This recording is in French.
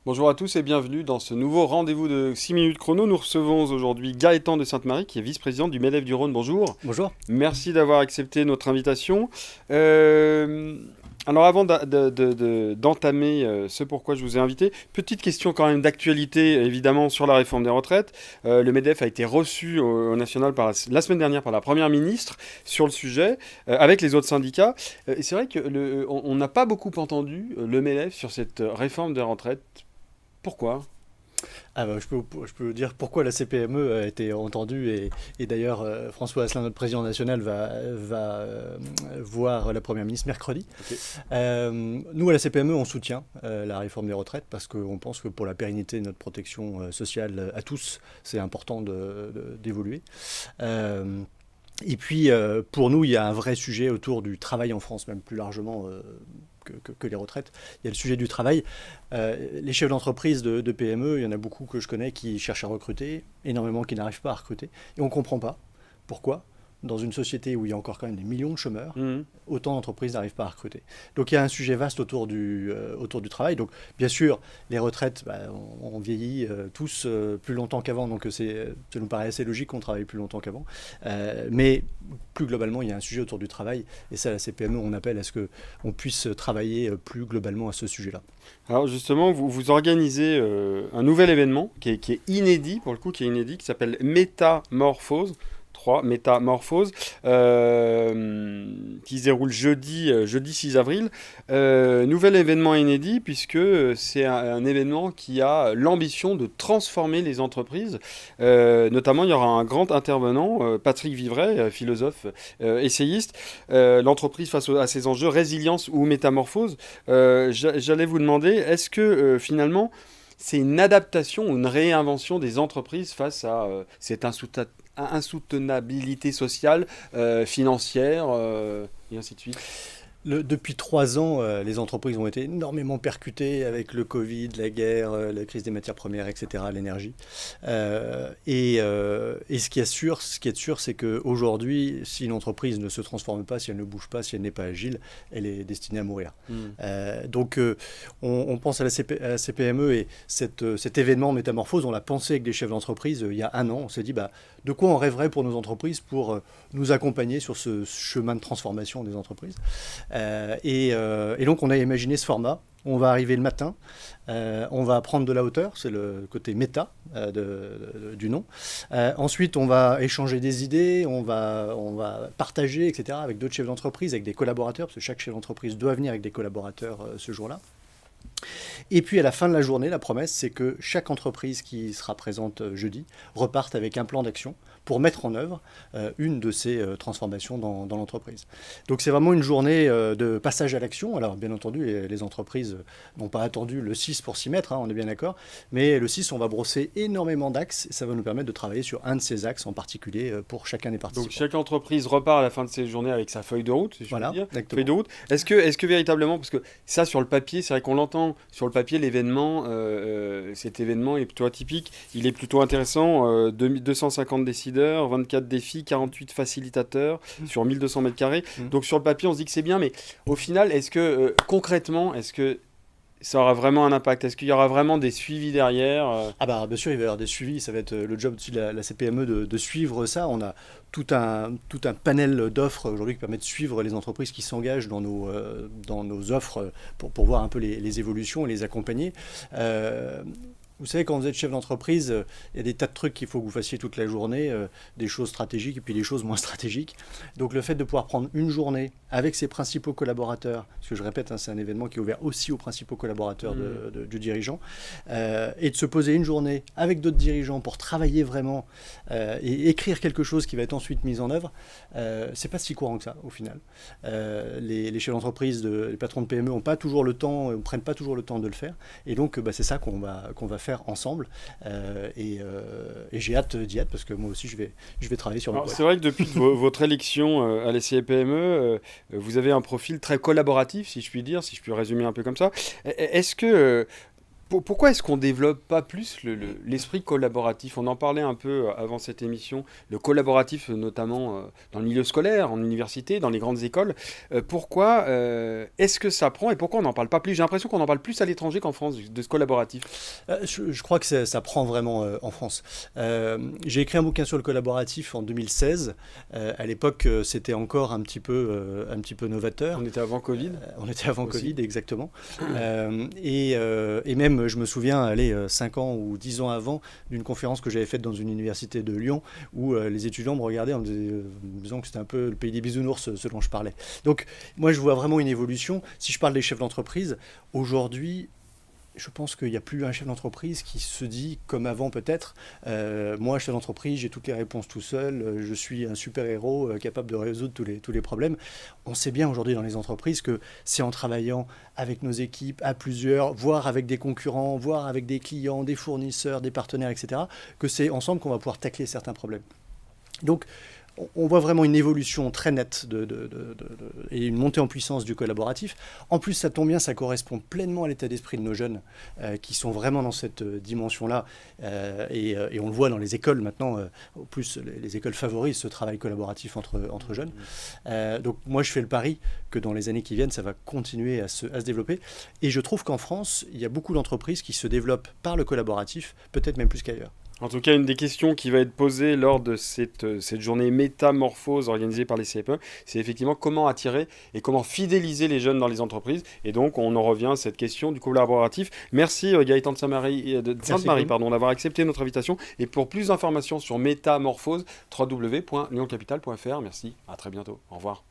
Bonjour à tous et bienvenue dans ce nouveau rendez-vous de 6 minutes chrono. Nous recevons aujourd'hui Gaëtan de Sainte-Marie, qui est vice-président du MEDEF du Rhône. Bonjour. Bonjour. Merci d'avoir accepté notre invitation. Euh, alors avant d'entamer ce pourquoi je vous ai invité, petite question quand même d'actualité évidemment sur la réforme des retraites. Le MEDEF a été reçu au national la semaine dernière par la Première ministre sur le sujet, avec les autres syndicats. Et c'est vrai qu'on n'a pas beaucoup entendu le MEDEF sur cette réforme des retraites. Pourquoi? Je peux dire pourquoi la CPME a été entendue et d'ailleurs François Asselin, notre président national, va voir la Première ministre mercredi. Ok. Nous, à la CPME, on soutient la réforme des retraites parce qu'on pense que pour la pérennité de notre protection sociale à tous, c'est important d'évoluer. Et puis, pour nous, il y a un vrai sujet autour du travail en France, même plus largement que les retraites. Il y a le sujet du travail. Les chefs d'entreprise de PME, il y en a beaucoup que je connais qui cherchent à recruter, énormément qui n'arrivent pas à recruter. Et on ne comprend pas pourquoi, dans une société où il y a encore quand même des millions de chômeurs, Mhm. autant d'entreprises n'arrivent pas à recruter. Donc il y a un sujet vaste autour du travail. Donc bien sûr, les retraites, on vieillit tous plus longtemps qu'avant, donc ça nous paraît assez logique qu'on travaille plus longtemps qu'avant. Mais plus globalement, il y a un sujet autour du travail, et ça, la CPME, on appelle à ce qu'on puisse travailler plus globalement à ce sujet-là. Alors justement, vous organisez un nouvel événement qui est inédit, pour le coup, qui est inédit, qui s'appelle Métamorphose. 3, Métamorphose, qui se déroule jeudi 6 avril. Nouvel événement inédit, puisque c'est un événement qui a l'ambition de transformer les entreprises. Notamment, il y aura un grand intervenant, Patrick Vivray, philosophe, essayiste. L'entreprise face à ces enjeux, résilience ou métamorphose. J'allais vous demander, est-ce que finalement, c'est une adaptation ou une réinvention des entreprises face à cette insoutenabilité sociale, financière, et ainsi de suite? Depuis 3 ans, les entreprises ont été énormément percutées avec le Covid, la guerre, la crise des matières premières, etc., l'énergie. Et ce qui est sûr, c'est qu'aujourd'hui, si une entreprise ne se transforme pas, si elle ne bouge pas, si elle n'est pas agile, elle est destinée à mourir. Hmm. Donc on pense à à la CPME et cet événement métamorphose, on l'a pensé avec des chefs d'entreprise il y a un an. On s'est dit, de quoi on rêverait pour nos entreprises pour nous accompagner sur ce chemin de transformation des entreprises. Et donc on a imaginé ce format. On va arriver le matin, on va prendre de la hauteur, c'est le côté méta du nom. Ensuite, on va échanger des idées, on va partager, etc., avec d'autres chefs d'entreprise, avec des collaborateurs, parce que chaque chef d'entreprise doit venir avec des collaborateurs ce jour-là. Et puis à la fin de la journée, la promesse, c'est que chaque entreprise qui sera présente jeudi reparte avec un plan d'action pour mettre en œuvre une de ces transformations dans l'entreprise. Donc c'est vraiment une journée de passage à l'action. Alors bien entendu, les entreprises n'ont pas attendu le 6 pour s'y mettre, hein, on est bien d'accord, mais le 6, on va brosser énormément d'axes et ça va nous permettre de travailler sur un de ces axes en particulier pour chacun des Donc participants. chaque entreprise repart à la fin de ses journées avec sa feuille de route, si je puis Voilà, dire. Feuille exactement. de route. Est-ce que véritablement, parce que ça sur le papier, c'est vrai qu'on l'entend, sur le papier, l'événement, cet événement est plutôt atypique, il est plutôt intéressant, 250 décideurs, 24 défis, 48 facilitateurs sur 1200 mètres carrés. Mm. Donc sur le papier, on se dit que c'est bien, mais au final, est-ce que concrètement, est-ce que ça aura vraiment un impact? Est-ce qu'il y aura vraiment des suivis derrière? Bien sûr, il va y avoir des suivis, ça va être le job aussi de la CPME de suivre ça. On a tout un panel d'offres aujourd'hui qui permet de suivre les entreprises qui s'engagent dans nos offres pour voir un peu les évolutions et les accompagner. Vous savez, quand vous êtes chef d'entreprise, il y a des tas de trucs qu'il faut que vous fassiez toute la journée, des choses stratégiques et puis des choses moins stratégiques. Donc le fait de pouvoir prendre une journée avec ses principaux collaborateurs, parce que je répète, hein, c'est un événement qui est ouvert aussi aux principaux collaborateurs du dirigeant, et de se poser une journée avec d'autres dirigeants pour travailler vraiment et écrire quelque chose qui va être ensuite mis en œuvre, c'est pas si courant que ça au final. Les chefs d'entreprise, les patrons de PME n'ont pas toujours le temps, ne prennent pas toujours le temps de le faire, et donc c'est ça qu'on va faire ensemble. Et j'ai hâte d'y être parce que moi aussi je vais travailler sur le Alors, projet. c'est vrai que depuis votre élection à la CPME, vous avez un profil très collaboratif, si je puis dire, si je puis résumer un peu comme ça. Est-ce que Pourquoi est-ce qu'on développe pas plus l'esprit collaboratif? On en parlait un peu avant cette émission, le collaboratif notamment dans le milieu scolaire, en université, dans les grandes écoles. Pourquoi est-ce que ça prend et pourquoi on n'en parle pas plus? J'ai l'impression qu'on en parle plus à l'étranger qu'en France de ce collaboratif. Je crois que ça prend vraiment en France. J'ai écrit un bouquin sur le collaboratif en 2016. À l'époque, c'était encore un petit peu novateur. On était avant Covid On était avant aussi. Covid, exactement. Et même, je me souviens, aller 5 ans ou 10 ans avant, d'une conférence que j'avais faite dans une université de Lyon, où les étudiants me regardaient me disant que c'était un peu le pays des bisounours, ce dont je parlais. Donc, moi, je vois vraiment une évolution. Si je parle des chefs d'entreprise, aujourd'hui, je pense qu'il n'y a plus un chef d'entreprise qui se dit, comme avant peut-être, moi, chef d'entreprise, j'ai toutes les réponses tout seul, je suis un super-héros capable de résoudre tous les problèmes. On sait bien aujourd'hui dans les entreprises que c'est en travaillant avec nos équipes, à plusieurs, voire avec des concurrents, voire avec des clients, des fournisseurs, des partenaires, etc., que c'est ensemble qu'on va pouvoir tacler certains problèmes. Donc, on voit vraiment une évolution très nette et une montée en puissance du collaboratif. En plus, ça tombe bien, ça correspond pleinement à l'état d'esprit de nos jeunes qui sont vraiment dans cette dimension-là. Et on le voit dans les écoles maintenant. Au plus, les écoles favorisent ce travail collaboratif entre jeunes. Donc moi, je fais le pari que dans les années qui viennent, ça va continuer à se développer. Et je trouve qu'en France, il y a beaucoup d'entreprises qui se développent par le collaboratif, peut-être même plus qu'ailleurs. En tout cas, une des questions qui va être posée lors de cette journée métamorphose organisée par les CFE, c'est effectivement comment attirer et comment fidéliser les jeunes dans les entreprises. Et donc, on en revient à cette question du collaboratif. Merci Gaëtan de Sainte-Marie, pardon, d'avoir accepté notre invitation. Et pour plus d'informations sur métamorphose, www.lyoncapital.fr. Merci, à très bientôt. Au revoir.